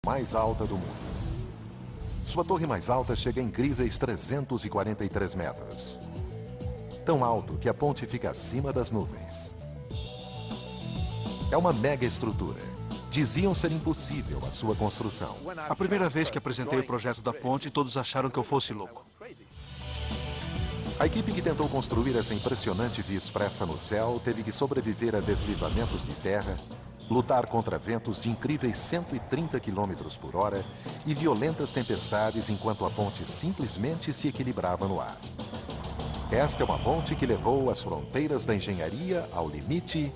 mais alta do mundo. Sua torre mais alta chega a incríveis 343 metros. Tão alto que a ponte fica acima das nuvens. É uma mega estrutura. Diziam ser impossível a sua construção. A primeira vez que apresentei o projeto da ponte, todos acharam que eu fosse louco. A equipe que tentou construir essa impressionante via expressa no céu teve que sobreviver a deslizamentos de terra, lutar contra ventos de incríveis 130 km por hora e violentas tempestades enquanto a ponte simplesmente se equilibrava no ar. Esta é uma ponte que levou as fronteiras da engenharia ao limite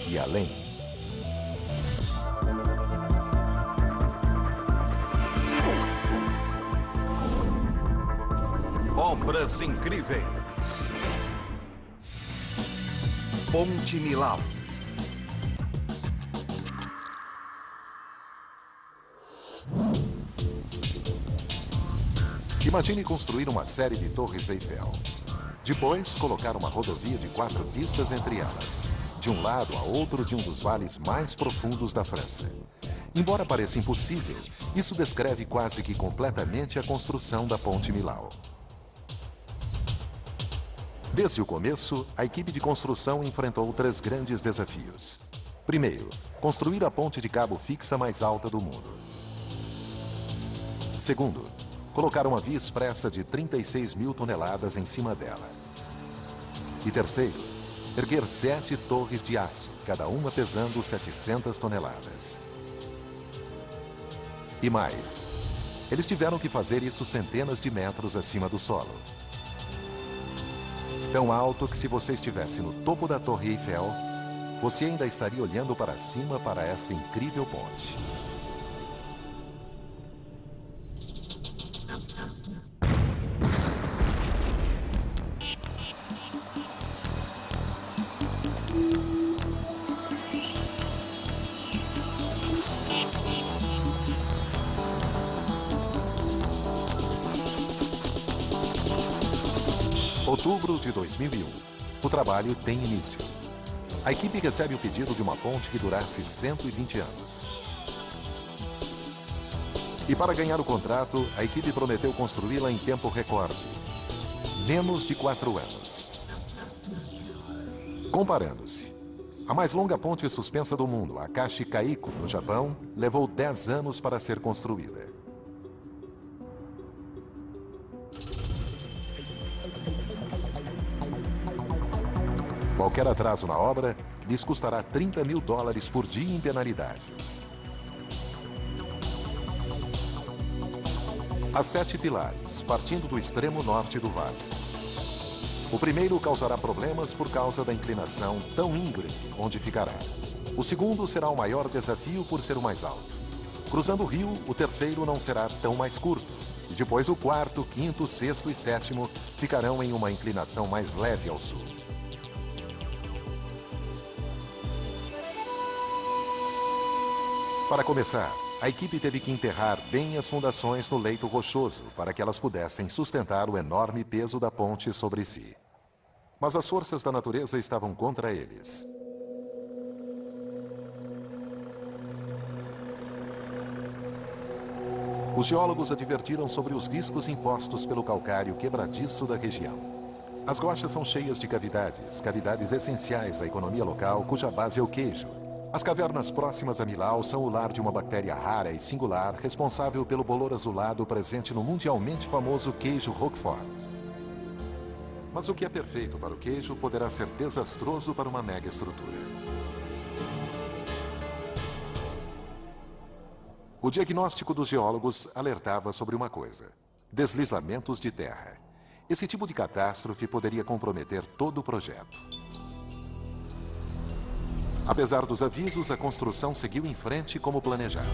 e além. Obras incríveis. Ponte Millau. Imagine construir uma série de torres Eiffel. Depois, colocar uma rodovia de 4 pistas entre elas, de um lado a outro de um dos vales mais profundos da França. Embora pareça impossível, isso descreve quase que completamente a construção da Ponte Millau. Desde o começo, a equipe de construção enfrentou 3 grandes desafios. Primeiro, construir a ponte de cabo fixa mais alta do mundo. Segundo, colocar uma via expressa de 36 mil toneladas em cima dela. E terceiro, erguer 7 torres de aço, cada uma pesando 700 toneladas. E mais, eles tiveram que fazer isso centenas de metros acima do solo. Tão alto que se você estivesse no topo da Torre Eiffel, você ainda estaria olhando para cima para esta incrível ponte. Outubro de 2001. O trabalho tem início. A equipe recebe o pedido de uma ponte que durasse 120 anos. E para ganhar o contrato, a equipe prometeu construí-la em tempo recorde. Menos de 4 anos. Comparando-se, a mais longa ponte suspensa do mundo, a Kashikaiko, no Japão, levou 10 anos para ser construída. Qualquer atraso na obra lhes custará $30 mil por dia em penalidades. Há 7 pilares, partindo do extremo norte do vale. O primeiro causará problemas por causa da inclinação tão íngreme onde ficará. O segundo será o maior desafio por ser o mais alto. Cruzando o rio, o terceiro não será tão mais curto. E depois o quarto, quinto, sexto e sétimo ficarão em uma inclinação mais leve ao sul. Para começar, a equipe teve que enterrar bem as fundações no leito rochoso para que elas pudessem sustentar o enorme peso da ponte sobre si. Mas as forças da natureza estavam contra eles. Os geólogos advertiram sobre os riscos impostos pelo calcário quebradiço da região. As rochas são cheias de cavidades, cavidades essenciais à economia local, cuja base é o queijo. As cavernas próximas a Millau são o lar de uma bactéria rara e singular responsável pelo bolor azulado presente no mundialmente famoso queijo Roquefort. Mas o que é perfeito para o queijo poderá ser desastroso para uma mega estrutura. O diagnóstico dos geólogos alertava sobre uma coisa: deslizamentos de terra. Esse tipo de catástrofe poderia comprometer todo o projeto. Apesar dos avisos, a construção seguiu em frente como planejado.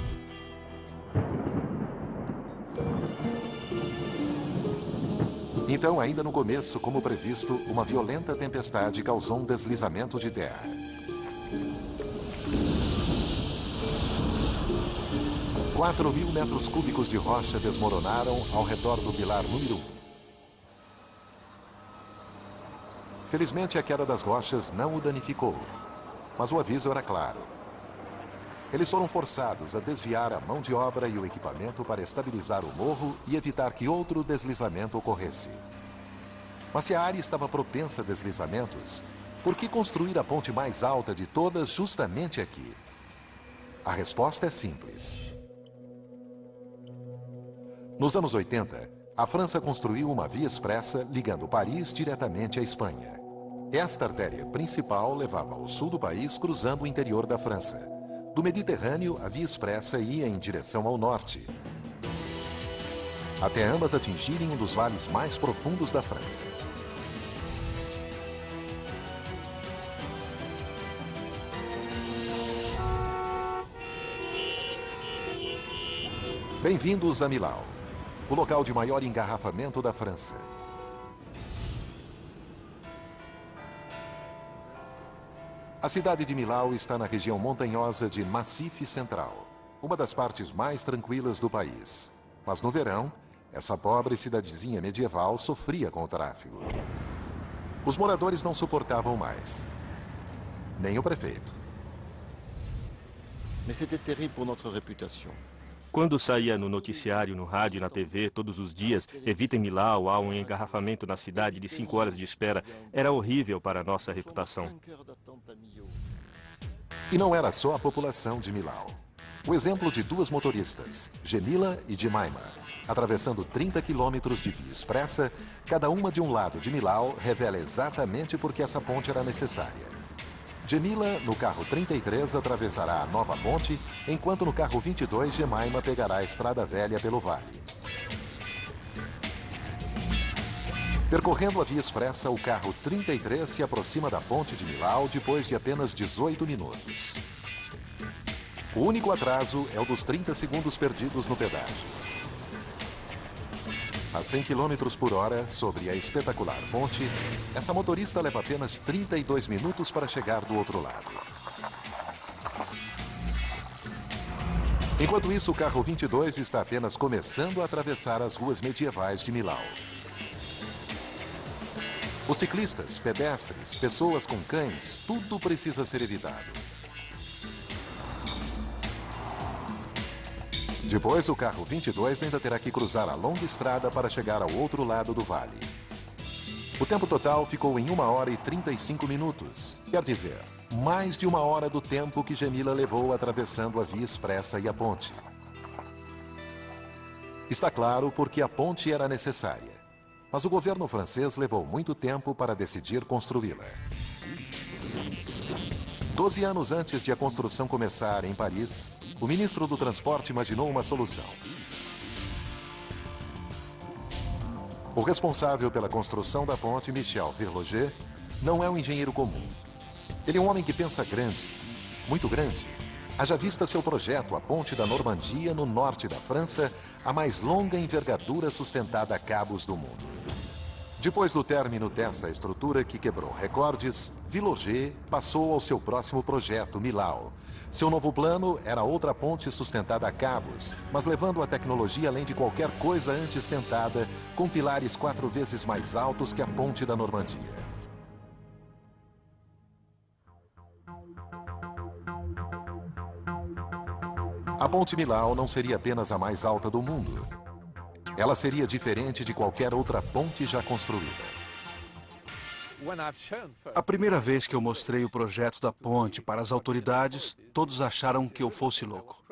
Então, ainda no começo, como previsto, uma violenta tempestade causou um deslizamento de terra. – 4.000 metros cúbicos de rocha desmoronaram ao redor do pilar número 1. Felizmente, a queda das rochas não o danificou. Mas o aviso era claro. Eles foram forçados a desviar a mão de obra e o equipamento para estabilizar o morro e evitar que outro deslizamento ocorresse. Mas se a área estava propensa a deslizamentos, por que construir a ponte mais alta de todas justamente aqui? A resposta é simples. Nos anos 80, a França construiu uma via expressa ligando Paris diretamente à Espanha. Esta artéria principal levava ao sul do país, cruzando o interior da França. Do Mediterrâneo, a via expressa ia em direção ao norte, até ambas atingirem um dos vales mais profundos da França. Bem-vindos a Millau, o local de maior engarrafamento da França. A cidade de Millau está na região montanhosa de Massif Central, uma das partes mais tranquilas do país. Mas no verão, essa pobre cidadezinha medieval sofria com o tráfego. Os moradores não suportavam mais, nem o prefeito. Mais c'était terrible pour notre réputation. Quando saía no noticiário, no rádio e na TV, todos os dias, evitem Millau, há um engarrafamento na cidade de 5 horas de espera, era horrível para a nossa reputação. E não era só a população de Millau. O exemplo de duas motoristas, Gemila e Jemima, atravessando 30 quilômetros de via expressa, cada uma de um lado de Millau, revela exatamente por que essa ponte era necessária. Gemila, no carro 33, atravessará a nova ponte, enquanto no carro 22, Jemima pegará a estrada velha pelo vale. Percorrendo a via expressa, o carro 33 se aproxima da ponte de Millau depois de apenas 18 minutos. O único atraso é o dos 30 segundos perdidos no pedágio. A 100 km por hora, sobre a espetacular ponte, essa motorista leva apenas 32 minutos para chegar do outro lado. Enquanto isso, o carro 22 está apenas começando a atravessar as ruas medievais de Millau. Os ciclistas, pedestres, pessoas com cães, tudo precisa ser evitado. Depois, o carro 22 ainda terá que cruzar a longa estrada para chegar ao outro lado do vale. O tempo total ficou em 1 hora e 35 minutos. Quer dizer, mais de 1 hora do tempo que Gemila levou atravessando a via expressa e a ponte. Está claro porque a ponte era necessária. Mas o governo francês levou muito tempo para decidir construí-la. 12 anos antes de a construção começar em Paris, o ministro do Transporte imaginou uma solução. O responsável pela construção da ponte, Michel Verloger, não é um engenheiro comum. Ele é um homem que pensa grande, muito grande. Haja vista seu projeto, a Ponte da Normandia, no norte da França, a mais longa envergadura sustentada a cabos do mundo. Depois do término dessa estrutura que quebrou recordes, Verloger passou ao seu próximo projeto, Millau. Seu novo plano era outra ponte sustentada a cabos, mas levando a tecnologia além de qualquer coisa antes tentada, com pilares 4 vezes mais altos que a Ponte da Normandia. A Ponte Millau não seria apenas a mais alta do mundo. Ela seria diferente de qualquer outra ponte já construída. A primeira vez que eu mostrei o projeto da ponte para as autoridades, todos acharam que eu fosse louco.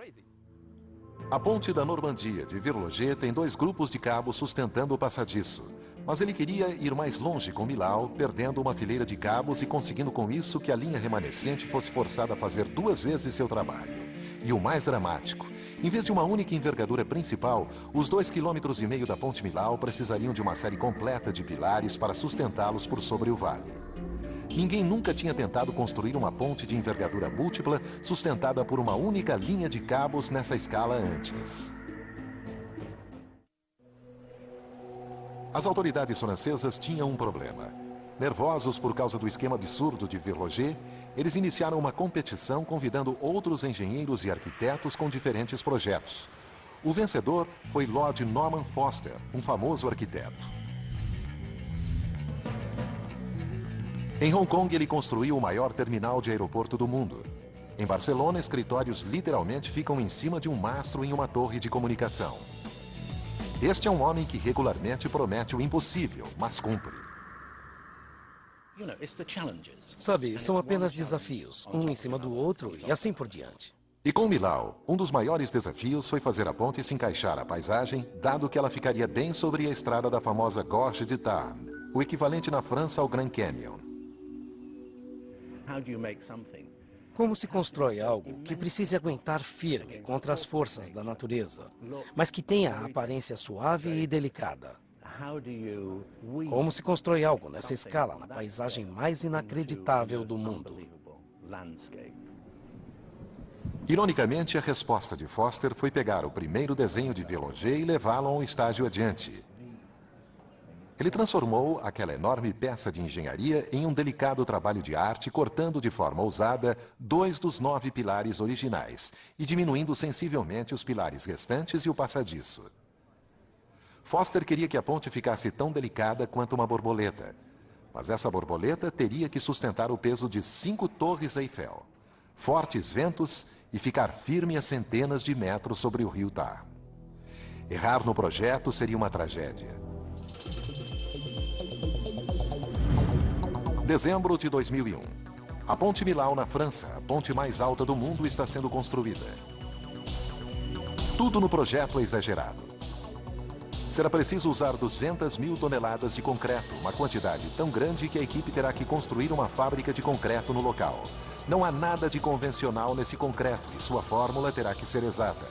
A Ponte da Normandia de Verloger tem 2 grupos de cabos sustentando o passadiço. Mas ele queria ir mais longe com Millau, perdendo uma fileira de cabos e conseguindo com isso que a linha remanescente fosse forçada a fazer 2 vezes seu trabalho. E o mais dramático, em vez de uma única envergadura principal, os 2,5 km da Ponte Millau precisariam de uma série completa de pilares para sustentá-los por sobre o vale. Ninguém nunca tinha tentado construir uma ponte de envergadura múltipla sustentada por uma única linha de cabos nessa escala antes. As autoridades francesas tinham um problema. Nervosos por causa do esquema absurdo de Verloger, eles iniciaram uma competição convidando outros engenheiros e arquitetos com diferentes projetos. O vencedor foi Lord Norman Foster, um famoso arquiteto. Em Hong Kong, ele construiu o maior terminal de aeroporto do mundo. Em Barcelona, escritórios literalmente ficam em cima de um mastro em uma torre de comunicação. Este é um homem que regularmente promete o impossível, mas cumpre. Sabe, são apenas desafios, um em cima do outro e assim por diante. E com Millau, um dos maiores desafios foi fazer a ponte se encaixar à paisagem, dado que ela ficaria bem sobre a estrada da famosa Gorge de Tarn, o equivalente na França ao Grand Canyon. Como se constrói algo que precise aguentar firme contra as forças da natureza, mas que tenha a aparência suave e delicada? Como se constrói algo nessa escala na paisagem mais inacreditável do mundo? Ironicamente, a resposta de Foster foi pegar o primeiro desenho de Viologer e levá-lo a um estágio adiante. Ele transformou aquela enorme peça de engenharia em um delicado trabalho de arte, cortando de forma ousada 2 dos 9 pilares originais e diminuindo sensivelmente os pilares restantes e o passadiço. Foster queria que a ponte ficasse tão delicada quanto uma borboleta, mas essa borboleta teria que sustentar o peso de 5 torres Eiffel, fortes ventos e ficar firme a centenas de metros sobre o rio Tarn. Errar no projeto seria uma tragédia. Dezembro de 2001. A Ponte Millau, na França, a ponte mais alta do mundo, está sendo construída. Tudo no projeto é exagerado. Será preciso usar 200.000 toneladas de concreto, uma quantidade tão grande que a equipe terá que construir uma fábrica de concreto no local. Não há nada de convencional nesse concreto e sua fórmula terá que ser exata.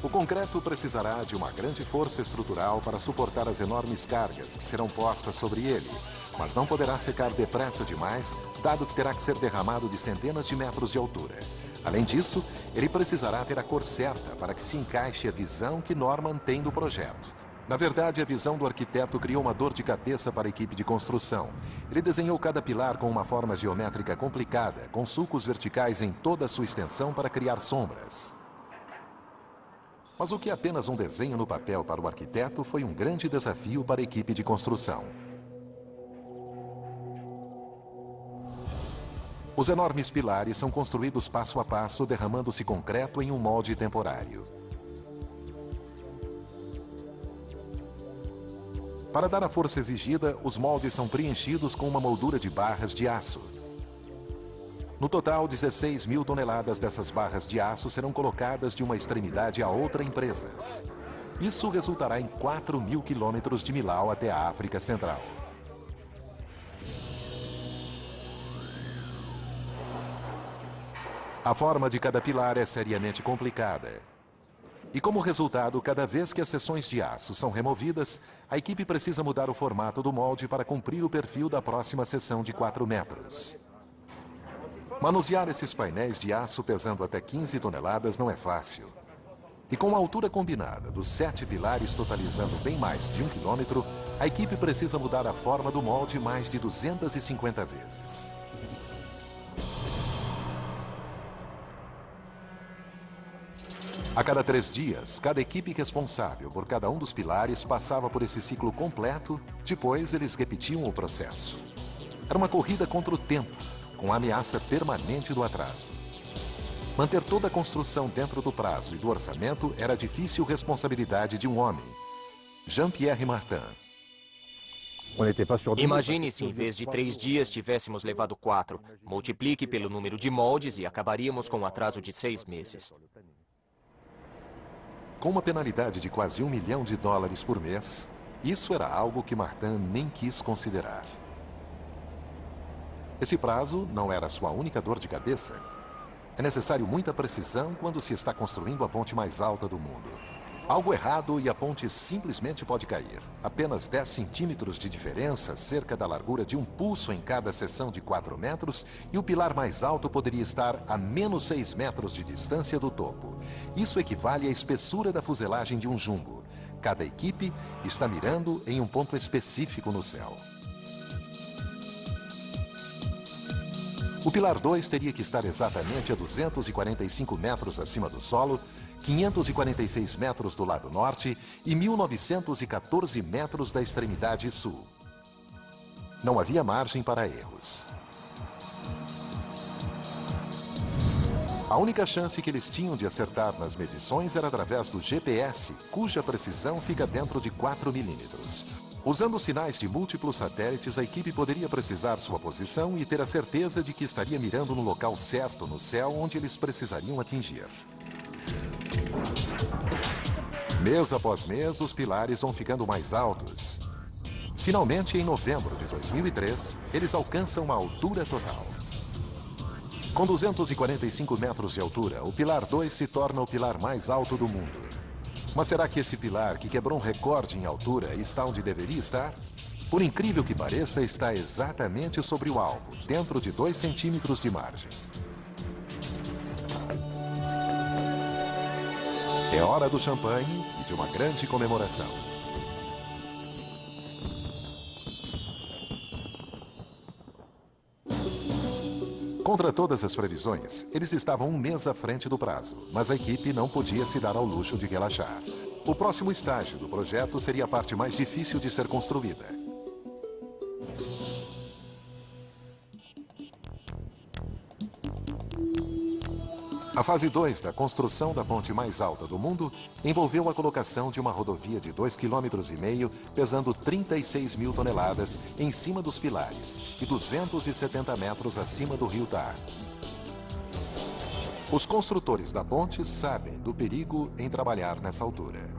O concreto precisará de uma grande força estrutural para suportar as enormes cargas que serão postas sobre ele, mas não poderá secar depressa demais, dado que terá que ser derramado de centenas de metros de altura. Além disso, ele precisará ter a cor certa para que se encaixe a visão que Norman tem do projeto. Na verdade, a visão do arquiteto criou uma dor de cabeça para a equipe de construção. Ele desenhou cada pilar com uma forma geométrica complicada, com sulcos verticais em toda a sua extensão para criar sombras. Mas o que é apenas um desenho no papel para o arquiteto foi um grande desafio para a equipe de construção. Os enormes pilares são construídos passo a passo, derramando-se concreto em um molde temporário. Para dar a força exigida, os moldes são preenchidos com uma moldura de barras de aço. No total, 16.000 toneladas dessas barras de aço serão colocadas de uma extremidade a outra em presas. Isso resultará em 4.000 quilômetros de Millau até a África Central. A forma de cada pilar é seriamente complicada. E como resultado, cada vez que as seções de aço são removidas, a equipe precisa mudar o formato do molde para cumprir o perfil da próxima seção de 4 metros. Manusear esses painéis de aço pesando até 15 toneladas não é fácil. E com a altura combinada dos 7 pilares totalizando bem mais de 1 quilômetro, a equipe precisa mudar a forma do molde mais de 250 vezes. A cada 3 dias, cada equipe responsável por cada um dos pilares passava por esse ciclo completo, depois eles repetiam o processo. Era uma corrida contra o tempo, com a ameaça permanente do atraso. Manter toda a construção dentro do prazo e do orçamento era a difícil responsabilidade de um homem, Jean-Pierre Martin. Imagine se em vez de 3 dias tivéssemos levado 4. Multiplique pelo número de moldes e acabaríamos com um atraso de 6 meses. Com uma penalidade de quase $1 milhão por mês, isso era algo que Martin nem quis considerar. Esse prazo não era sua única dor de cabeça. É necessário muita precisão quando se está construindo a ponte mais alta do mundo. Algo errado e a ponte simplesmente pode cair. Apenas 10 centímetros de diferença, cerca da largura de um pulso em cada seção de 4 metros, e o pilar mais alto poderia estar a menos 6 metros de distância do topo. Isso equivale à espessura da fuselagem de um jumbo. Cada equipe está mirando em um ponto específico no céu. O pilar 2 teria que estar exatamente a 245 metros acima do solo, 546 metros do lado norte e 1.914 metros da extremidade sul. Não havia margem para erros. A única chance que eles tinham de acertar nas medições era através do GPS, cuja precisão fica dentro de 4 milímetros. Usando sinais de múltiplos satélites, a equipe poderia precisar sua posição e ter a certeza de que estaria mirando no local certo no céu onde eles precisariam atingir. Mês após mês, os pilares vão ficando mais altos. Finalmente, em novembro de 2003, eles alcançam uma altura total. Com 245 metros de altura, o Pilar 2 se torna o pilar mais alto do mundo. Mas será que esse pilar, que quebrou um recorde em altura, está onde deveria estar? Por incrível que pareça, está exatamente sobre o alvo, dentro de 2 centímetros de margem. É hora do champanhe e de uma grande comemoração. Contra todas as previsões, eles estavam um mês à frente do prazo, mas a equipe não podia se dar ao luxo de relaxar. O próximo estágio do projeto seria a parte mais difícil de ser construída. A fase 2 da construção da ponte mais alta do mundo envolveu a colocação de uma rodovia de 2,5 km, pesando 36 mil toneladas em cima dos pilares e 270 metros acima do rio Tar. Os construtores da ponte sabem do perigo em trabalhar nessa altura.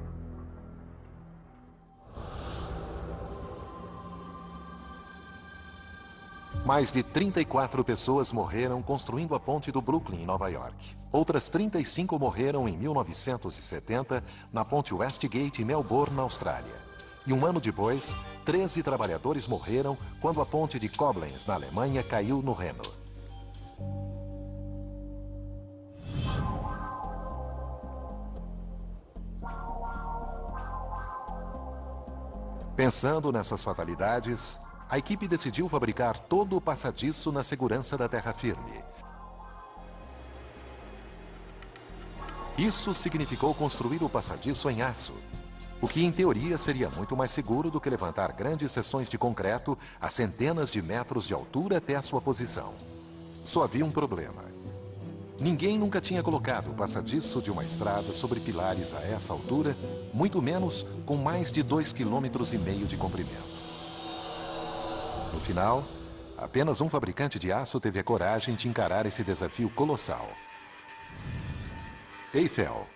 Mais de 34 pessoas morreram construindo a ponte do Brooklyn, em Nova York. Outras 35 morreram em 1970 na ponte Westgate, em Melbourne, na Austrália. E um ano depois, 13 trabalhadores morreram quando a ponte de Koblenz, na Alemanha, caiu no Reno. Pensando nessas fatalidades, a equipe decidiu fabricar todo o passadiço na segurança da terra firme. Isso significou construir o passadiço em aço, o que em teoria seria muito mais seguro do que levantar grandes seções de concreto a centenas de metros de altura até a sua posição. Só havia um problema. Ninguém nunca tinha colocado o passadiço de uma estrada sobre pilares a essa altura, muito menos com mais de 2,5 km de comprimento. No final, apenas um fabricante de aço teve a coragem de encarar esse desafio colossal. Eiffel,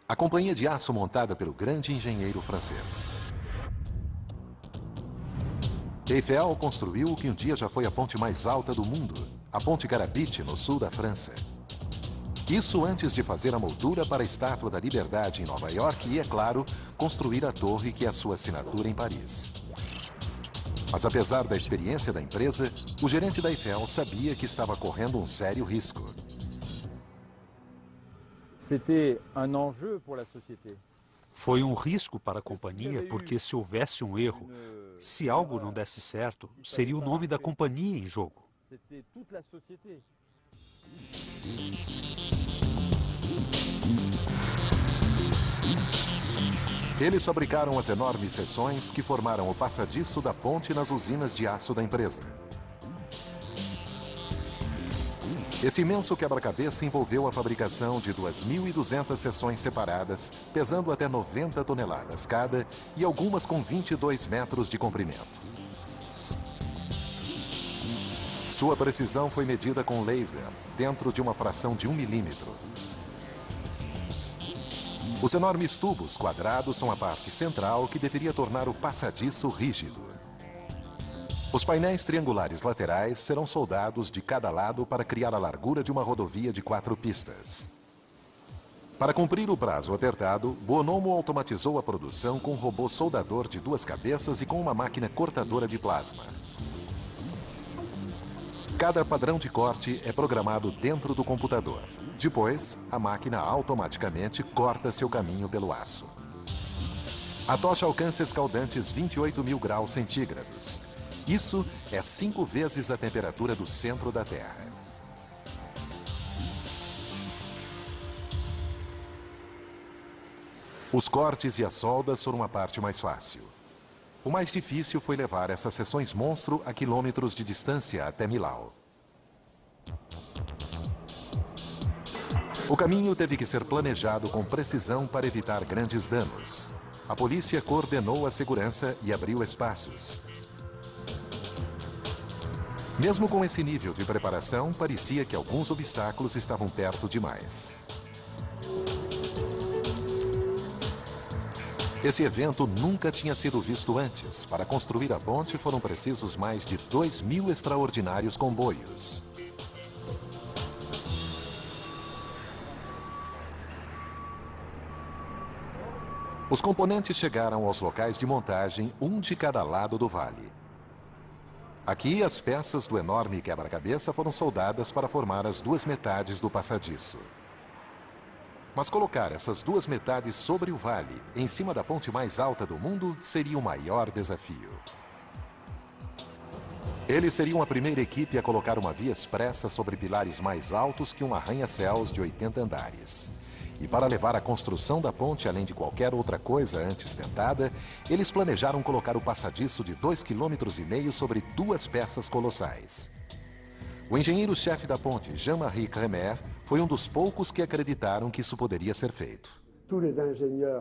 a companhia de aço montada pelo grande engenheiro francês. Eiffel construiu o que um dia já foi a ponte mais alta do mundo, a Ponte Garabit, no sul da França. Isso antes de fazer a moldura para a Estátua da Liberdade em Nova York e, é claro, construir a torre que é a sua assinatura em Paris. Mas apesar da experiência da empresa, o gerente da Eiffel sabia que estava correndo um sério risco. Foi um risco para a companhia porque se houvesse um erro, se algo não desse certo, seria o nome da companhia em jogo. Eles fabricaram as enormes seções que formaram o passadiço da ponte nas usinas de aço da empresa. Esse imenso quebra-cabeça envolveu a fabricação de 2.200 seções separadas, pesando até 90 toneladas cada e algumas com 22 metros de comprimento. Sua precisão foi medida com laser, dentro de uma fração de 1 milímetro. Os enormes tubos quadrados são a parte central que deveria tornar o passadiço rígido. Os painéis triangulares laterais serão soldados de cada lado para criar a largura de uma rodovia de 4 pistas. Para cumprir o prazo apertado, Bonomo automatizou a produção com um robô soldador de 2 cabeças e com uma máquina cortadora de plasma. Cada padrão de corte é programado dentro do computador. Depois, a máquina automaticamente corta seu caminho pelo aço. A tocha alcança escaldantes 28.000 graus centígrados. Isso é 5 vezes a temperatura do centro da Terra. Os cortes e as soldas foram a parte mais fácil. O mais difícil foi levar essas seções monstro a quilômetros de distância até Millau. O caminho teve que ser planejado com precisão para evitar grandes danos. A polícia coordenou a segurança e abriu espaços. Mesmo com esse nível de preparação, parecia que alguns obstáculos estavam perto demais. Esse evento nunca tinha sido visto antes. Para construir a ponte foram precisos mais de 2.000 extraordinários comboios. Os componentes chegaram aos locais de montagem, um de cada lado do vale. Aqui, as peças do enorme quebra-cabeça foram soldadas para formar as duas metades do passadiço. Mas colocar essas duas metades sobre o vale, em cima da ponte mais alta do mundo, seria o maior desafio. Eles seriam a primeira equipe a colocar uma via expressa sobre pilares mais altos que um arranha-céus de 80 andares. E para levar a construção da ponte além de qualquer outra coisa antes tentada, eles planejaram colocar o passadiço de 2,5 km sobre duas peças colossais. O engenheiro-chefe da ponte, Jean-Marie Crémer, foi um dos poucos que acreditaram que isso poderia ser feito.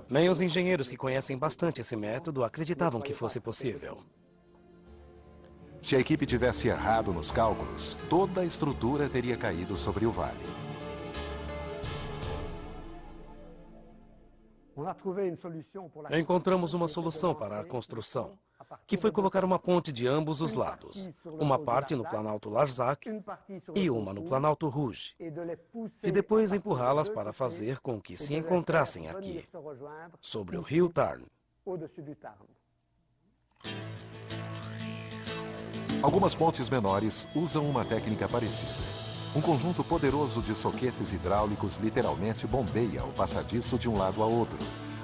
Nem os engenheiros que conhecem bastante esse método acreditavam que fosse possível. Se a equipe tivesse errado nos cálculos, toda a estrutura teria caído sobre o vale. Encontramos uma solução para a construção, que foi colocar uma ponte de ambos os lados, uma parte no Planalto Larzac e uma no Planalto Rouge, e depois empurrá-las para fazer com que se encontrassem aqui, sobre o rio Tarn. Algumas pontes menores usam uma técnica parecida. Um conjunto poderoso de soquetes hidráulicos literalmente bombeia o passadiço de um lado a outro.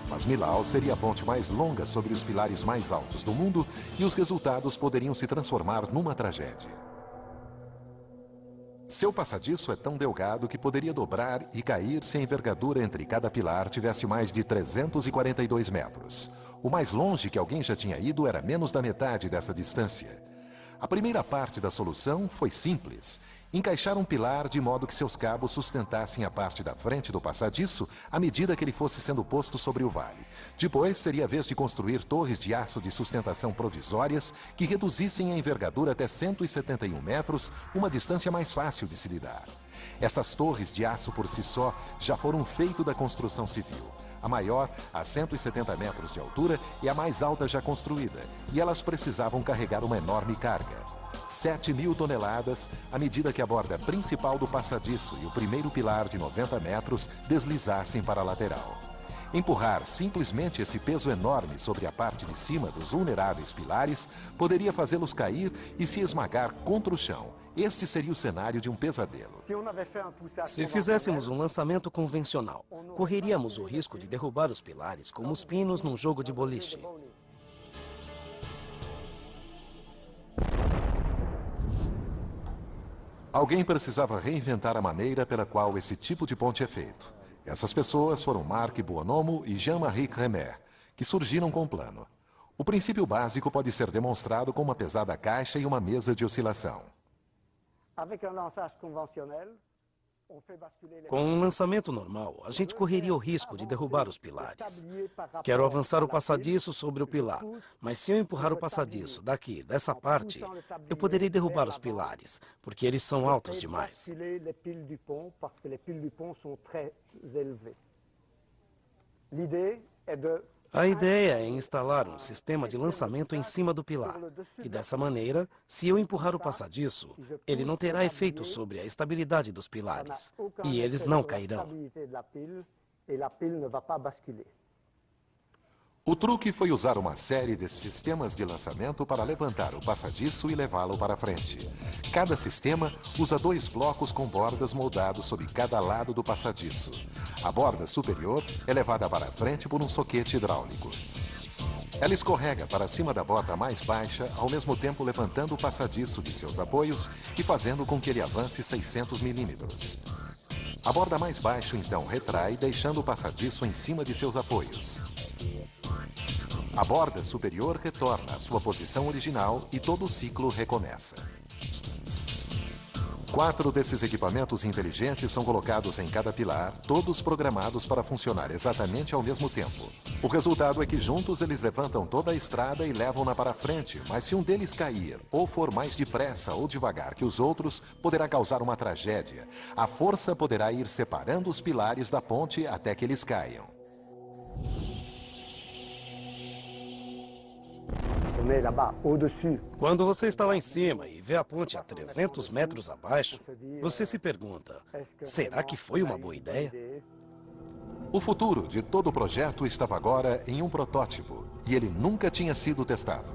Mas Millau seria a ponte mais longa sobre os pilares mais altos do mundo e os resultados poderiam se transformar numa tragédia. Seu passadiço é tão delgado que poderia dobrar e cair se a envergadura entre cada pilar tivesse mais de 342 metros. O mais longe que alguém já tinha ido era menos da metade dessa distância. A primeira parte da solução foi simples. Encaixar um pilar de modo que seus cabos sustentassem a parte da frente do passadiço à medida que ele fosse sendo posto sobre o vale. Depois, seria a vez de construir torres de aço de sustentação provisórias que reduzissem a envergadura até 171 metros, uma distância mais fácil de se lidar. Essas torres de aço por si só já foram um feito da construção civil. A maior, a 170 metros de altura, é a mais alta já construída, e elas precisavam carregar uma enorme carga. 7.000 toneladas, à medida que a borda principal do passadiço e o primeiro pilar de 90 metros deslizassem para a lateral. Empurrar simplesmente esse peso enorme sobre a parte de cima dos vulneráveis pilares poderia fazê-los cair e se esmagar contra o chão. Este seria o cenário de um pesadelo. Se fizéssemos um lançamento convencional, correríamos o risco de derrubar os pilares como os pinos num jogo de boliche. Alguém precisava reinventar a maneira pela qual esse tipo de ponte é feito. Essas pessoas foram Marc Buonomo e Jean-Marie Crémer, que surgiram com um plano. O princípio básico pode ser demonstrado com uma pesada caixa e uma mesa de oscilação. Com um lançamento normal, a gente correria o risco de derrubar os pilares. Quero avançar o passadiço sobre o pilar, mas se eu empurrar o passadiço daqui, dessa parte, eu poderei derrubar os pilares, porque eles são altos demais. A ideia é instalar um sistema de lançamento em cima do pilar. E dessa maneira, se eu empurrar o passadiço, ele não terá efeito sobre a estabilidade dos pilares. E eles não cairão. O truque foi usar uma série de sistemas de lançamento para levantar o passadiço e levá-lo para frente. Cada sistema usa 2 blocos com bordas moldados sob cada lado do passadiço. A borda superior é levada para frente por um soquete hidráulico. Ela escorrega para cima da borda mais baixa, ao mesmo tempo levantando o passadiço de seus apoios e fazendo com que ele avance 600 milímetros. A borda mais baixa então retrai, deixando o passadiço em cima de seus apoios. A borda superior retorna à sua posição original e todo o ciclo recomeça. 4 desses equipamentos inteligentes são colocados em cada pilar, todos programados para funcionar exatamente ao mesmo tempo. O resultado é que juntos eles levantam toda a estrada e levam-na para frente, mas se um deles cair, ou for mais depressa ou devagar que os outros, poderá causar uma tragédia. A força poderá ir separando os pilares da ponte até que eles caiam. Quando você está lá em cima e vê a ponte a 300 metros abaixo, você se pergunta, será que foi uma boa ideia? O futuro de todo o projeto estava agora em um protótipo, e ele nunca tinha sido testado.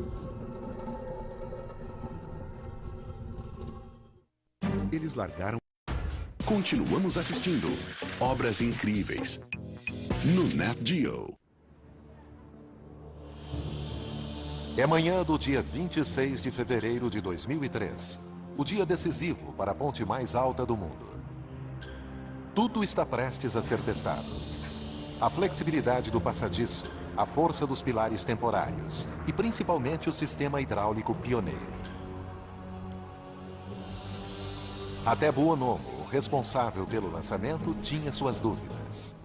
Eles largaram. Continuamos assistindo Obras Incríveis no Nat Geo. É manhã do dia 26 de fevereiro de 2003, o dia decisivo para a ponte mais alta do mundo. Tudo está prestes a ser testado. A flexibilidade do passadiço, a força dos pilares temporários e principalmente o sistema hidráulico pioneiro. Até Buonomo, o responsável pelo lançamento, tinha suas dúvidas.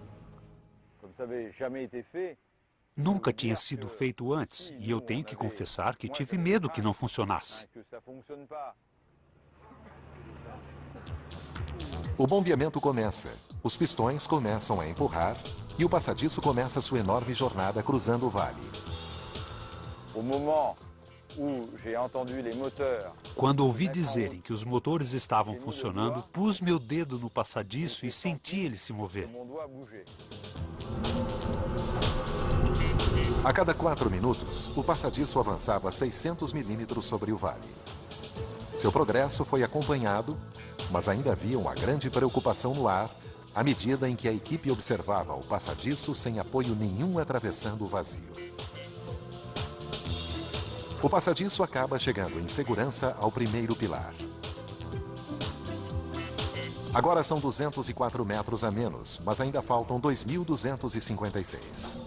Nunca tinha sido feito antes, e eu tenho que confessar que tive medo que não funcionasse. O bombeamento começa, os pistões começam a empurrar e o passadiço começa sua enorme jornada cruzando o vale. Quando ouvi dizerem que os motores estavam funcionando, pus meu dedo no passadiço e senti ele se mover. A cada 4 minutos, o passadiço avançava 600 milímetros sobre o vale. Seu progresso foi acompanhado, mas ainda havia uma grande preocupação no ar, à medida em que a equipe observava o passadiço sem apoio nenhum atravessando o vazio. O passadiço acaba chegando em segurança ao primeiro pilar. Agora são 204 metros a menos, mas ainda faltam 2.256.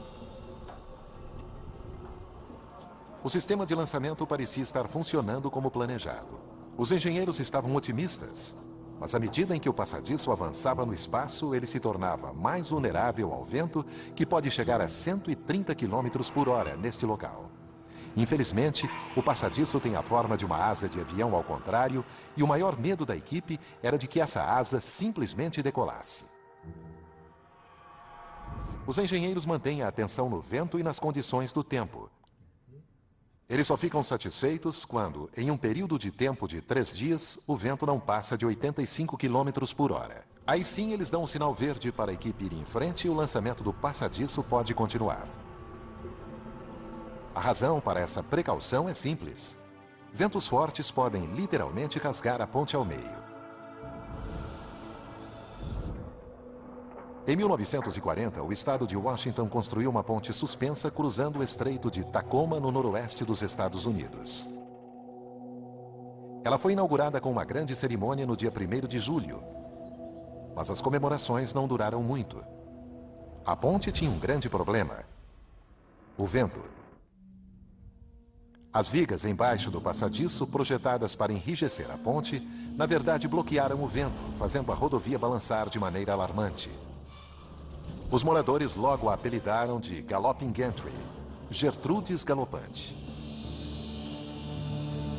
O sistema de lançamento parecia estar funcionando como planejado. Os engenheiros estavam otimistas, mas à medida em que o passadiço avançava no espaço, ele se tornava mais vulnerável ao vento, que pode chegar a 130 km por hora neste local. Infelizmente, o passadiço tem a forma de uma asa de avião ao contrário, e o maior medo da equipe era de que essa asa simplesmente decolasse. Os engenheiros mantêm a atenção no vento e nas condições do tempo. Eles só ficam satisfeitos quando, em um período de tempo de 3 dias, o vento não passa de 85 km por hora. Aí sim eles dão um sinal verde para a equipe ir em frente e o lançamento do passadiço pode continuar. A razão para essa precaução é simples. Ventos fortes podem literalmente rasgar a ponte ao meio. Em 1940, o estado de Washington construiu uma ponte suspensa cruzando o estreito de Tacoma, no noroeste dos Estados Unidos. Ela foi inaugurada com uma grande cerimônia no dia 1º de julho. Mas as comemorações não duraram muito. A ponte tinha um grande problema: o vento. As vigas embaixo do passadiço, projetadas para enrijecer a ponte, na verdade bloquearam o vento, fazendo a rodovia balançar de maneira alarmante. Os moradores logo a apelidaram de Galloping Gantry, Gertrudes Galopante.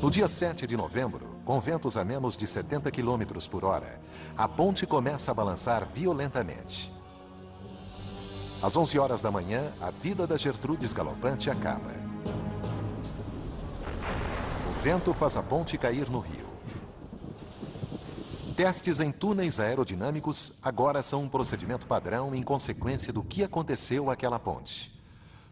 No dia 7 de novembro, com ventos a menos de 70 km por hora, a ponte começa a balançar violentamente. Às 11 horas da manhã, a vida da Gertrudes Galopante acaba. O vento faz a ponte cair no rio. Testes em túneis aerodinâmicos agora são um procedimento padrão em consequência do que aconteceu àquela ponte.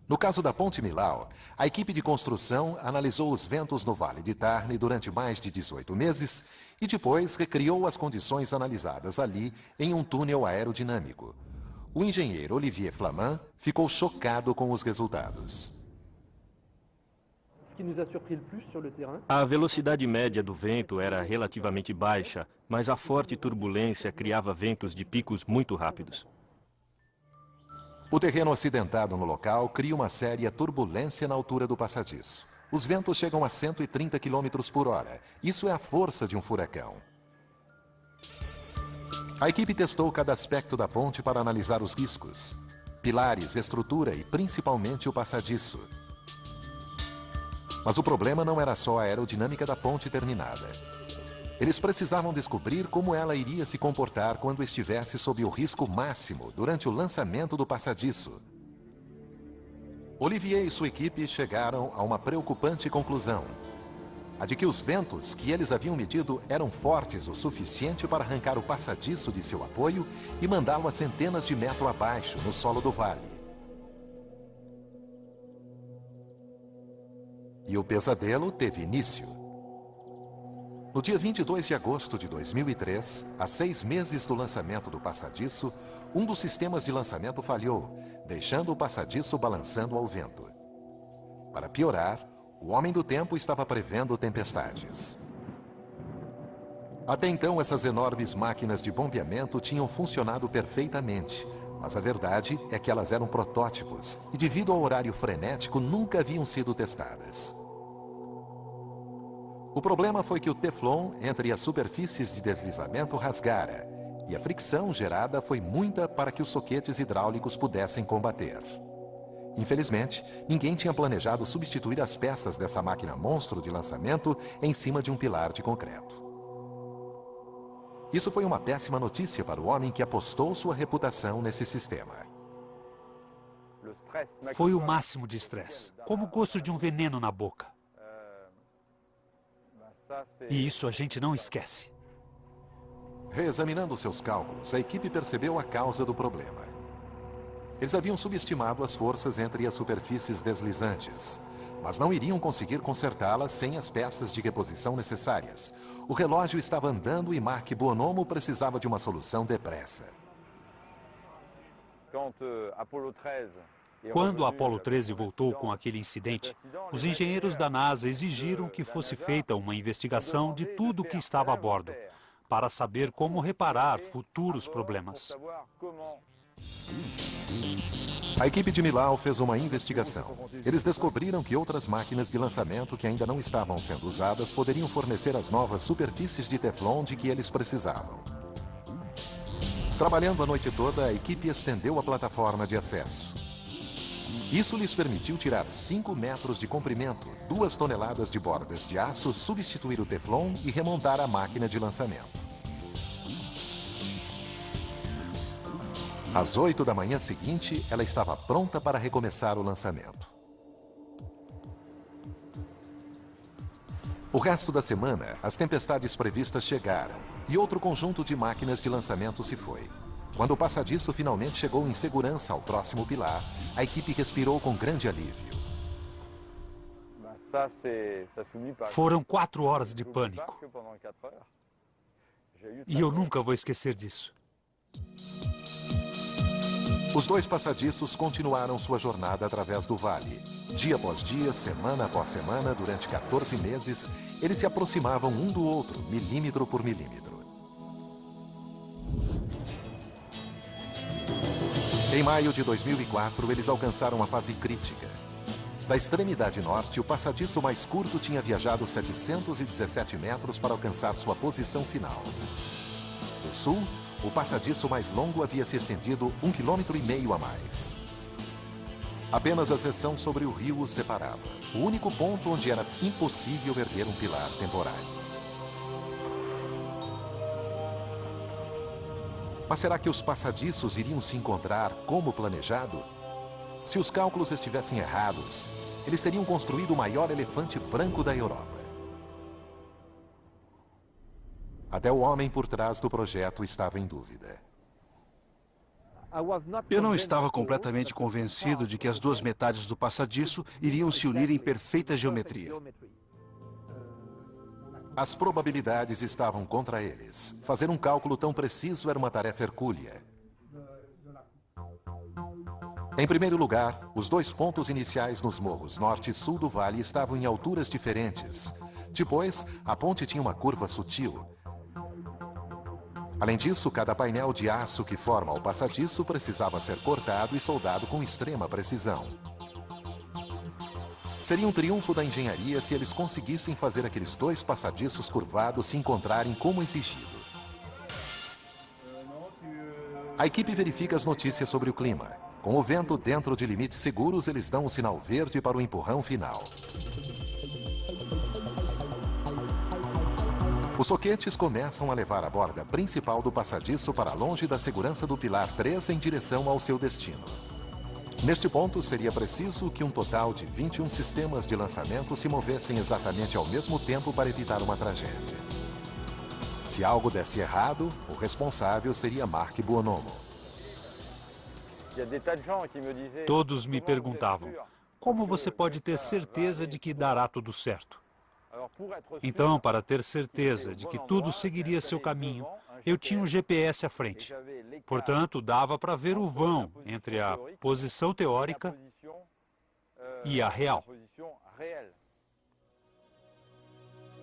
No caso da Ponte Millau, a equipe de construção analisou os ventos no Vale de Tarn durante mais de 18 meses e depois recriou as condições analisadas ali em um túnel aerodinâmico. O engenheiro Olivier Flamand ficou chocado com os resultados. A velocidade média do vento era relativamente baixa, mas a forte turbulência criava ventos de picos muito rápidos. O terreno acidentado no local cria uma séria turbulência na altura do passadiço. Os ventos chegam a 130 km por hora. Isso é a força de um furacão. A equipe testou cada aspecto da ponte para analisar os riscos. Pilares, estrutura e principalmente o passadiço. Mas o problema não era só a aerodinâmica da ponte terminada. Eles precisavam descobrir como ela iria se comportar quando estivesse sob o risco máximo durante o lançamento do passadiço. Olivier e sua equipe chegaram a uma preocupante conclusão. A de que os ventos que eles haviam medido eram fortes o suficiente para arrancar o passadiço de seu apoio e mandá-lo a centenas de metros abaixo no solo do vale. E o pesadelo teve início. No dia 22 de agosto de 2003, a 6 meses do lançamento do passadiço, um dos sistemas de lançamento falhou, deixando o passadiço balançando ao vento. Para piorar, o Homem do Tempo estava prevendo tempestades. Até então, essas enormes máquinas de bombeamento tinham funcionado perfeitamente, mas a verdade é que elas eram protótipos e, devido ao horário frenético, nunca haviam sido testadas. O problema foi que o teflon entre as superfícies de deslizamento rasgara, e a fricção gerada foi muita para que os soquetes hidráulicos pudessem combater. Infelizmente, ninguém tinha planejado substituir as peças dessa máquina monstro de lançamento em cima de um pilar de concreto. Isso foi uma péssima notícia para o homem que apostou sua reputação nesse sistema. Foi o máximo de estresse, como o gosto de um veneno na boca. E isso a gente não esquece. Reexaminando seus cálculos, a equipe percebeu a causa do problema. Eles haviam subestimado as forças entre as superfícies deslizantes, mas não iriam conseguir consertá-las sem as peças de reposição necessárias. O relógio estava andando e Marc Buonomo precisava de uma solução depressa. Quando o Apollo 13 voltou com aquele incidente, os engenheiros da NASA exigiram que fosse feita uma investigação de tudo o que estava a bordo, para saber como reparar futuros problemas. A equipe de Millau fez uma investigação. Eles descobriram que outras máquinas de lançamento que ainda não estavam sendo usadas poderiam fornecer as novas superfícies de teflon de que eles precisavam. Trabalhando a noite toda, a equipe estendeu a plataforma de acesso. Isso lhes permitiu tirar 5 metros de comprimento, 2 toneladas de bordas de aço, substituir o teflon e remontar a máquina de lançamento. Às 8 da manhã seguinte, ela estava pronta para recomeçar o lançamento. O resto da semana, as tempestades previstas chegaram e outro conjunto de máquinas de lançamento se foi. Quando o passadiço finalmente chegou em segurança ao próximo pilar, a equipe respirou com grande alívio. Foram 4 horas de pânico. E eu nunca vou esquecer disso. Os 2 passadiços continuaram sua jornada através do vale. Dia após dia, semana após semana, durante 14 meses, eles se aproximavam um do outro, milímetro por milímetro. Em maio de 2004, eles alcançaram a fase crítica. Da extremidade norte, o passadiço mais curto tinha viajado 717 metros para alcançar sua posição final. Do sul, o passadiço mais longo havia se estendido 1,5 km a mais. Apenas a seção sobre o rio os separava, o único ponto onde era impossível erguer um pilar temporário. Mas será que os passadiços iriam se encontrar como planejado? Se os cálculos estivessem errados, eles teriam construído o maior elefante branco da Europa. Até o homem por trás do projeto estava em dúvida. Eu não estava completamente convencido de que as 2 metades do passadiço iriam se unir em perfeita geometria. As probabilidades estavam contra eles. Fazer um cálculo tão preciso era uma tarefa hercúlea. Em primeiro lugar, os 2 pontos iniciais nos morros norte e sul do vale estavam em alturas diferentes. Depois, a ponte tinha uma curva sutil. Além disso, cada painel de aço que forma o passadiço precisava ser cortado e soldado com extrema precisão. Seria um triunfo da engenharia se eles conseguissem fazer aqueles 2 passadiços curvados se encontrarem como exigido. A equipe verifica as notícias sobre o clima. Com o vento dentro de limites seguros, eles dão o sinal verde para o empurrão final. Os soquetes começam a levar a borda principal do passadiço para longe da segurança do pilar 3 em direção ao seu destino. Neste ponto, seria preciso que um total de 21 sistemas de lançamento se movessem exatamente ao mesmo tempo para evitar uma tragédia. Se algo desse errado, o responsável seria Marc Buonomo. Todos me perguntavam, como você pode ter certeza de que dará tudo certo? Então, para ter certeza de que tudo seguiria seu caminho, eu tinha um GPS à frente. Portanto, dava para ver o vão entre a posição teórica e a real.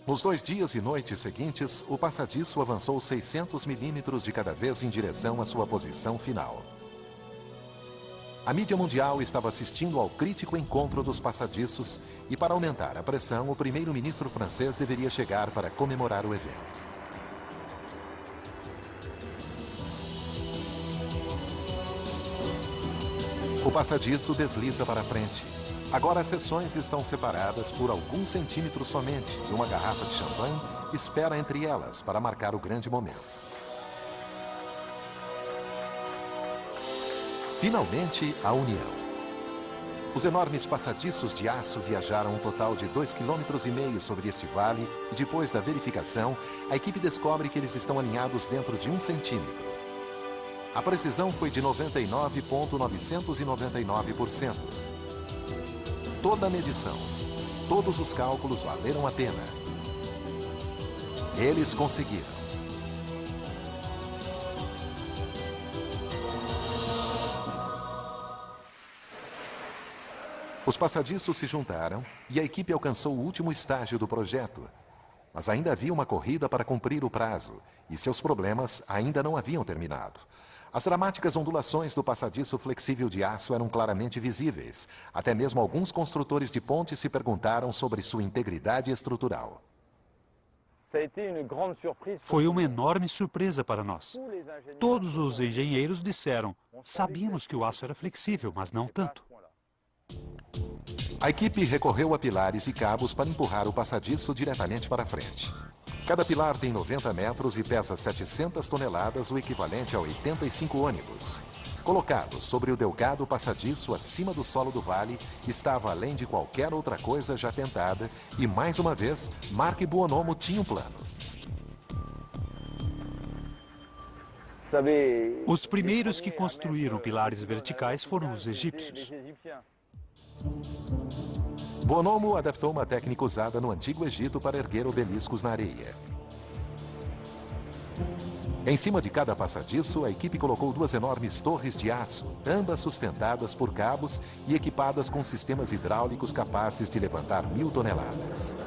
Nos 2 dias e noites seguintes, o passadiço avançou 600 milímetros de cada vez em direção à sua posição final. A mídia mundial estava assistindo ao crítico encontro dos passadiços e, para aumentar a pressão, o primeiro-ministro francês deveria chegar para comemorar o evento. O passadiço desliza para frente. Agora as seções estão separadas por alguns centímetros somente e uma garrafa de champanhe espera entre elas para marcar o grande momento. Finalmente, a união. Os enormes passadiços de aço viajaram um total de 2,5 km sobre este vale e, depois da verificação, a equipe descobre que eles estão alinhados dentro de 1 centímetro. A precisão foi de 99,999%. Toda a medição, todos os cálculos valeram a pena. Eles conseguiram. Os passadiços se juntaram e a equipe alcançou o último estágio do projeto. Mas ainda havia uma corrida para cumprir o prazo e seus problemas ainda não haviam terminado. As dramáticas ondulações do passadiço flexível de aço eram claramente visíveis. Até mesmo alguns construtores de pontes se perguntaram sobre sua integridade estrutural. Foi uma enorme surpresa para nós. Todos os engenheiros disseram, sabíamos que o aço era flexível, mas não tanto. A equipe recorreu a pilares e cabos para empurrar o passadiço diretamente para frente. Cada pilar tem 90 metros e pesa 700 toneladas, o equivalente a 85 ônibus. Colocado sobre o delgado passadiço acima do solo do vale, estava além de qualquer outra coisa já tentada e, mais uma vez, Marc Buonomo tinha um plano. Os primeiros que construíram pilares verticais foram os egípcios. Buonomo adaptou uma técnica usada no Antigo Egito para erguer obeliscos na areia. Em cima de cada passadiço, a equipe colocou 2 enormes torres de aço, ambas sustentadas por cabos e equipadas com sistemas hidráulicos capazes de levantar 1000 toneladas.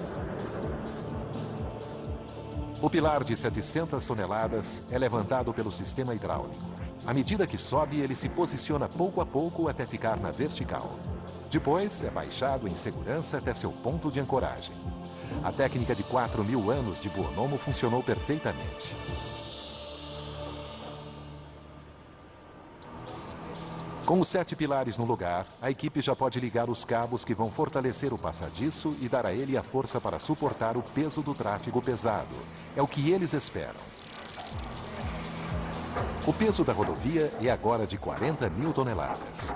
O pilar de 700 toneladas é levantado pelo sistema hidráulico. À medida que sobe, ele se posiciona pouco a pouco até ficar na vertical. Depois, é baixado em segurança até seu ponto de ancoragem. A técnica de 4.000 anos de Buonomo funcionou perfeitamente. Com os 7 pilares no lugar, a equipe já pode ligar os cabos que vão fortalecer o passadiço e dar a ele a força para suportar o peso do tráfego pesado. É o que eles esperam. O peso da rodovia é agora de 40.000 toneladas.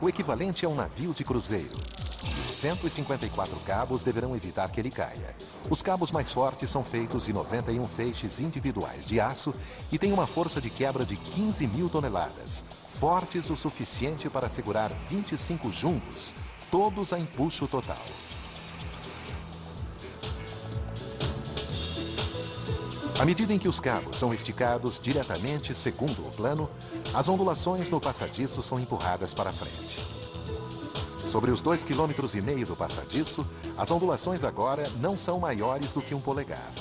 O equivalente a um navio de cruzeiro. E os 154 cabos deverão evitar que ele caia. Os cabos mais fortes são feitos de 91 feixes individuais de aço e têm uma força de quebra de 15.000 toneladas, fortes o suficiente para segurar 25 jumbos, todos a empuxo total. À medida em que os cabos são esticados diretamente segundo o plano, as ondulações no passadiço são empurradas para frente. Sobre os 2,5 km do passadiço, as ondulações agora não são maiores do que 1 polegar.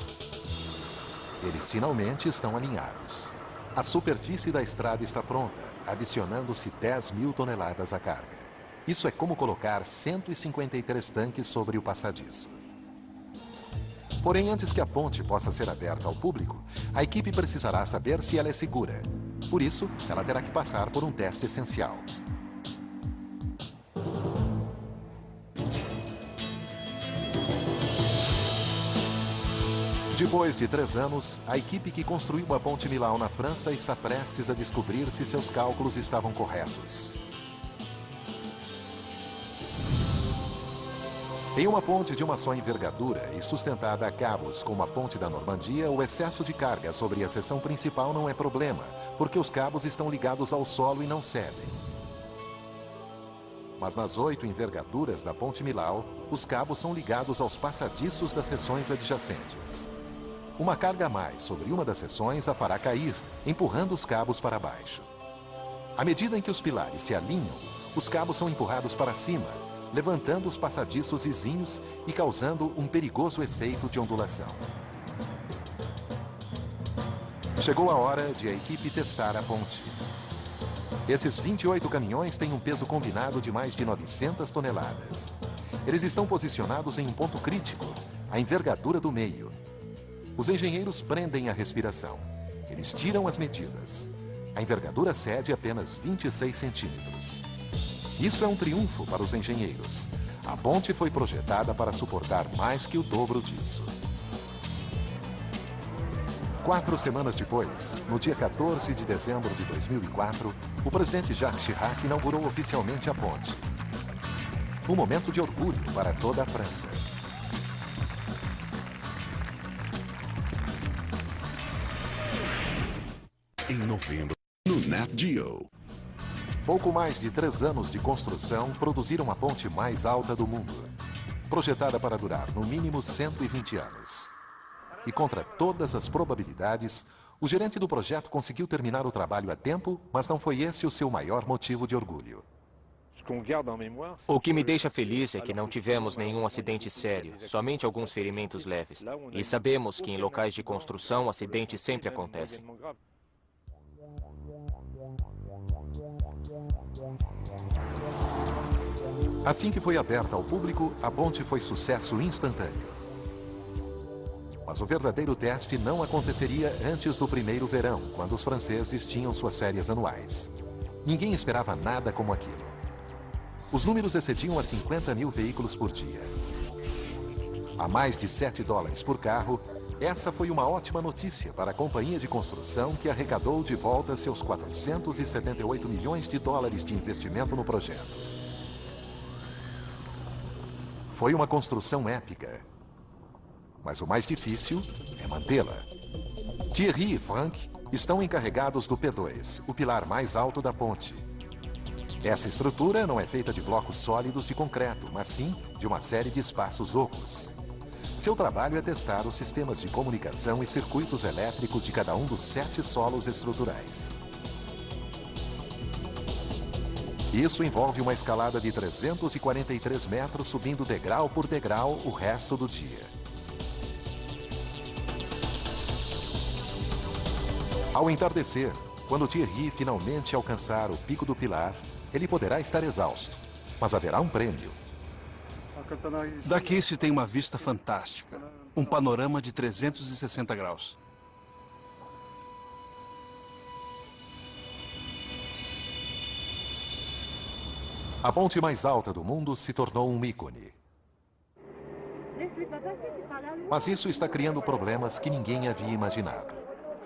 Eles finalmente estão alinhados. A superfície da estrada está pronta, adicionando-se 10.000 toneladas à carga. Isso é como colocar 153 tanques sobre o passadiço. Porém, antes que a ponte possa ser aberta ao público, a equipe precisará saber se ela é segura. Por isso, ela terá que passar por um teste essencial. Depois de 3 anos, a equipe que construiu a Ponte Millau na França está prestes a descobrir se seus cálculos estavam corretos. Em uma ponte de uma só envergadura e sustentada a cabos como a Ponte da Normandia, o excesso de carga sobre a seção principal não é problema, porque os cabos estão ligados ao solo e não cedem. Mas nas 8 envergaduras da Ponte Millau, os cabos são ligados aos passadiços das seções adjacentes. Uma carga a mais sobre uma das seções a fará cair, empurrando os cabos para baixo. À medida em que os pilares se alinham, os cabos são empurrados para cima, levantando os passadiços vizinhos e causando um perigoso efeito de ondulação. Chegou a hora de a equipe testar a ponte. Esses 28 caminhões têm um peso combinado de mais de 900 toneladas. Eles estão posicionados em um ponto crítico, a envergadura do meio. Os engenheiros prendem a respiração. Eles tiram as medidas. A envergadura cede apenas 26 centímetros. Isso é um triunfo para os engenheiros. A ponte foi projetada para suportar mais que o dobro disso. 4 semanas depois, no dia 14 de dezembro de 2004, o presidente Jacques Chirac inaugurou oficialmente a ponte. Um momento de orgulho para toda a França. Em novembro, no Nat Geo. Pouco mais de 3 anos de construção produziram a ponte mais alta do mundo, projetada para durar no mínimo 120 anos. E contra todas as probabilidades, o gerente do projeto conseguiu terminar o trabalho a tempo, mas não foi esse o seu maior motivo de orgulho. O que me deixa feliz é que não tivemos nenhum acidente sério, somente alguns ferimentos leves. E sabemos que em locais de construção, acidentes sempre acontecem. Assim que foi aberta ao público, a ponte foi sucesso instantâneo. Mas o verdadeiro teste não aconteceria antes do primeiro verão, quando os franceses tinham suas férias anuais. Ninguém esperava nada como aquilo. Os números excediam a 50 mil veículos por dia. A mais de $7 por carro, essa foi uma ótima notícia para a companhia de construção que arrecadou de volta seus 478 milhões de dólares de investimento no projeto. Foi uma construção épica. Mas o mais difícil é mantê-la. Thierry e Franck estão encarregados do P2, o pilar mais alto da ponte. Essa estrutura não é feita de blocos sólidos de concreto, mas sim de uma série de espaços ocos. Seu trabalho é testar os sistemas de comunicação e circuitos elétricos de cada um dos 7 solos estruturais. Isso envolve uma escalada de 343 metros subindo degrau por degrau o resto do dia. Ao entardecer, quando Thierry finalmente alcançar o pico do pilar, ele poderá estar exausto, mas haverá um prêmio. Daqui se tem uma vista fantástica. Um panorama de 360 graus. A ponte mais alta do mundo se tornou um ícone. Mas isso está criando problemas que ninguém havia imaginado.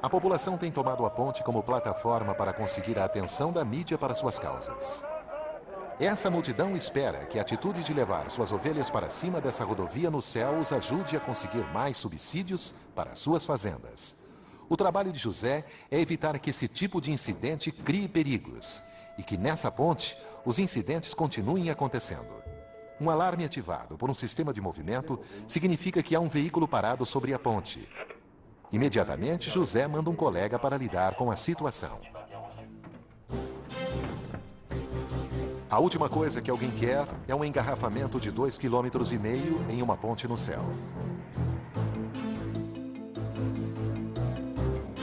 A população tem tomado a ponte como plataforma para conseguir a atenção da mídia para suas causas. Essa multidão espera que a atitude de levar suas ovelhas para cima dessa rodovia no céu os ajude a conseguir mais subsídios para suas fazendas. O trabalho de José é evitar que esse tipo de incidente crie perigos e que nessa ponte os incidentes continuem acontecendo. Um alarme ativado por um sistema de movimento significa que há um veículo parado sobre a ponte. Imediatamente, José manda um colega para lidar com a situação. A última coisa que alguém quer é um engarrafamento de 2,5 km em uma ponte no céu.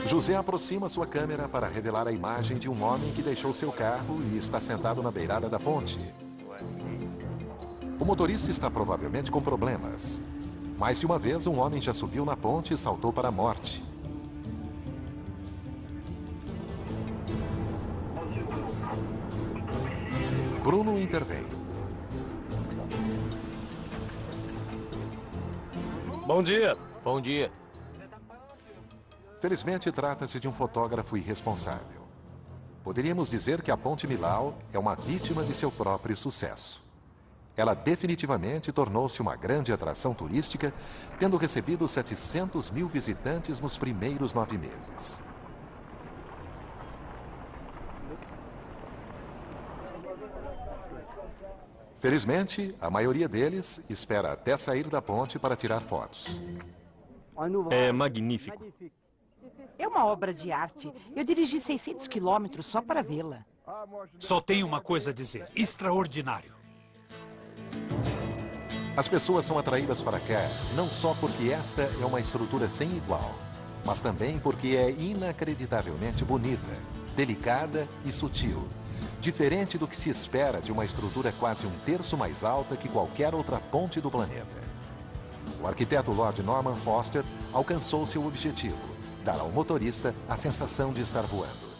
José aproxima sua câmera para revelar a imagem de um homem que deixou seu carro e está sentado na beirada da ponte. O motorista está provavelmente com problemas. Mais de uma vez, um homem já subiu na ponte e saltou para a morte. intervém. Bom dia. Bom dia. Felizmente, trata-se de um fotógrafo irresponsável. Poderíamos dizer que a Ponte Millau é uma vítima de seu próprio sucesso. Ela definitivamente tornou-se uma grande atração turística, tendo recebido 700 mil visitantes nos primeiros 9 meses. Felizmente, a maioria deles espera até sair da ponte para tirar fotos. É magnífico. É uma obra de arte. Eu dirigi 600 quilômetros só para vê-la. Só tenho uma coisa a dizer: extraordinário. As pessoas são atraídas para cá não só porque esta é uma estrutura sem igual, mas também porque é inacreditavelmente bonita, delicada e sutil, diferente do que se espera de uma estrutura quase 1/3 mais alta que qualquer outra ponte do planeta. O arquiteto Lord Norman Foster alcançou seu objetivo: dar ao motorista a sensação de estar voando.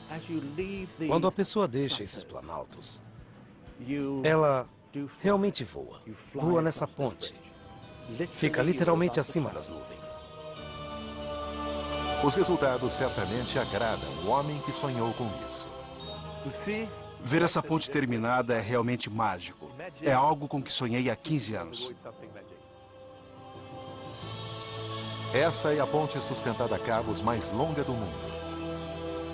Quando a pessoa deixa esses planaltos, ela realmente voa. Voa nessa ponte. Fica literalmente acima das nuvens. Os resultados certamente agradam o homem que sonhou com isso. Ver essa ponte terminada é realmente mágico. É algo com que sonhei há 15 anos. Essa é a ponte sustentada a cabos mais longa do mundo.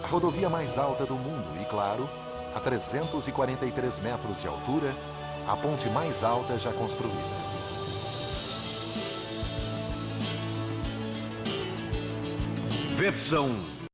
A rodovia mais alta do mundo e, claro, a 343 metros de altura, a ponte mais alta já construída. Versão